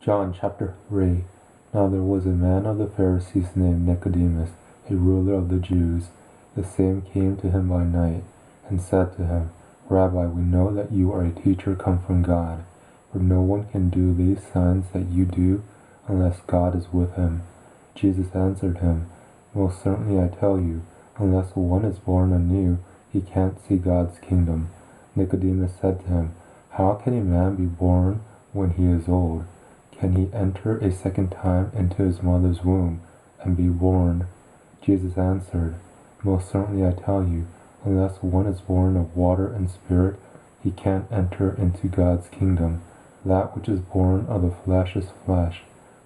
John chapter 3. Now there was a man of the Pharisees named Nicodemus, a ruler of the Jews. The same came to him by night, and said to him, Rabbi, we know that you are a teacher come from God, for no one can do these signs that you do unless God is with him. Jesus answered him, Most certainly I tell you, unless one is born anew, he can't see God's kingdom. Nicodemus said to him, How can a man be born when he is old? Can he enter a second time into his mother's womb and be born? Jesus answered, Most certainly I tell you, unless one is born of water and spirit, he can't enter into God's kingdom. That which is born of the flesh is flesh,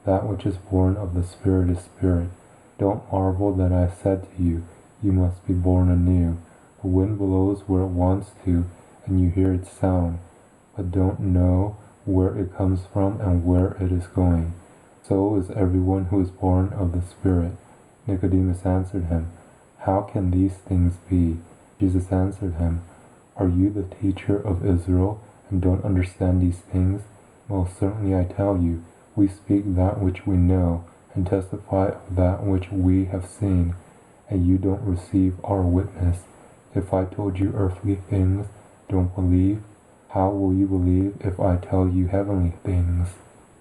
that which is born of the spirit is spirit. Don't marvel that I said to you, you must be born anew. The wind blows where it wants to, and you hear its sound, but don't know where it comes from and where it is going. So is everyone who is born of the Spirit. Nicodemus answered him, How can these things be? Jesus answered him, Are you the teacher of Israel, and don't understand these things? Most certainly I tell you, we speak that which we know, and testify of that which we have seen, and you don't receive our witness. If I told you earthly things, don't believe. How will you believe if I tell you heavenly things?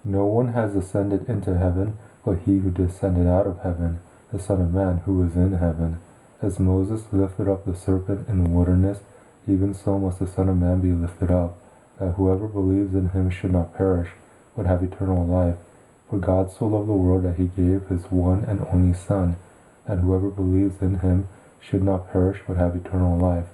No one has ascended into heaven but he who descended out of heaven, the Son of Man who is in heaven. As Moses lifted up the serpent in the wilderness, even so must the Son of Man be lifted up, that whoever believes in him should not perish, but have eternal life. For God so loved the world that he gave his one and only Son, that whoever believes in him should not perish, but have eternal life.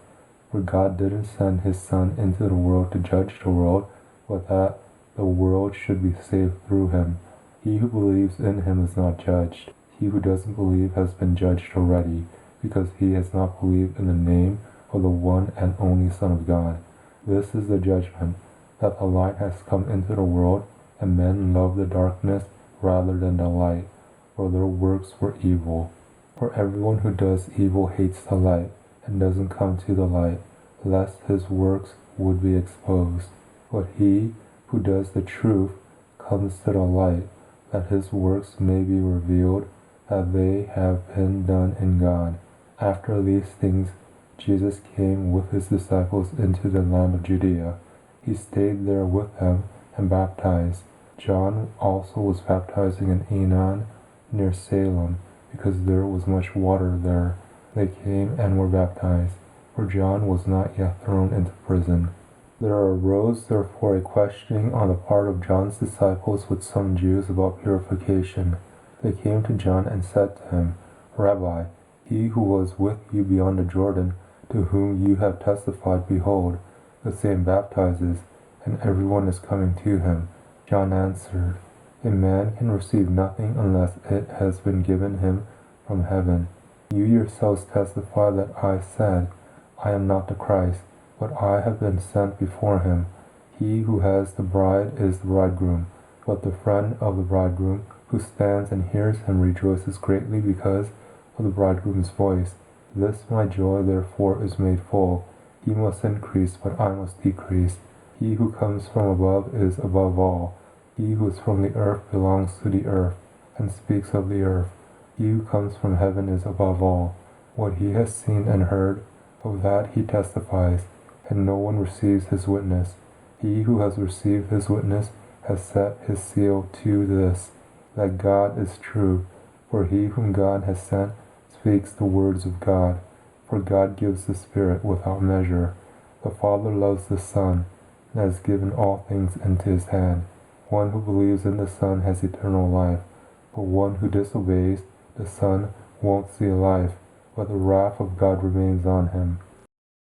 For God didn't send his Son into the world to judge the world, but that the world should be saved through him. He who believes in him is not judged. He who doesn't believe has been judged already, because he has not believed in the name of the one and only Son of God. This is the judgment, that the light has come into the world, and men love the darkness rather than the light, for their works were evil. For everyone who does evil hates the light, and doesn't come to the light, lest his works would be exposed. But he who does the truth comes to the light, that his works may be revealed, that they have been done in God. After these things, Jesus came with his disciples into the land of Judea. He stayed there with them and baptized. John also was baptizing in Aenon near Salem, because there was much water there. They came and were baptized, for John was not yet thrown into prison. There arose therefore a questioning on the part of John's disciples with some Jews about purification. They came to John and said to him, Rabbi, he who was with you beyond the Jordan, to whom you have testified, behold, the same baptizes, and everyone is coming to him. John answered, A man can receive nothing unless it has been given him from heaven. You yourselves testify that I said, I am not the Christ, but I have been sent before him. He who has the bride is the bridegroom, but the friend of the bridegroom, who stands and hears him, rejoices greatly because of the bridegroom's voice. This my joy therefore is made full. He must increase, but I must decrease. He who comes from above is above all. He who is from the earth belongs to the earth, and speaks of the earth. He who comes from heaven is above all. What he has seen and heard, of that he testifies, and no one receives his witness. He who has received his witness has set his seal to this, that God is true. For he whom God has sent speaks the words of God. For God gives the Spirit without measure. The Father loves the Son, and has given all things into his hand. One who believes in the Son has eternal life, but one who disobeys the Son won't see life, but the wrath of God remains on him.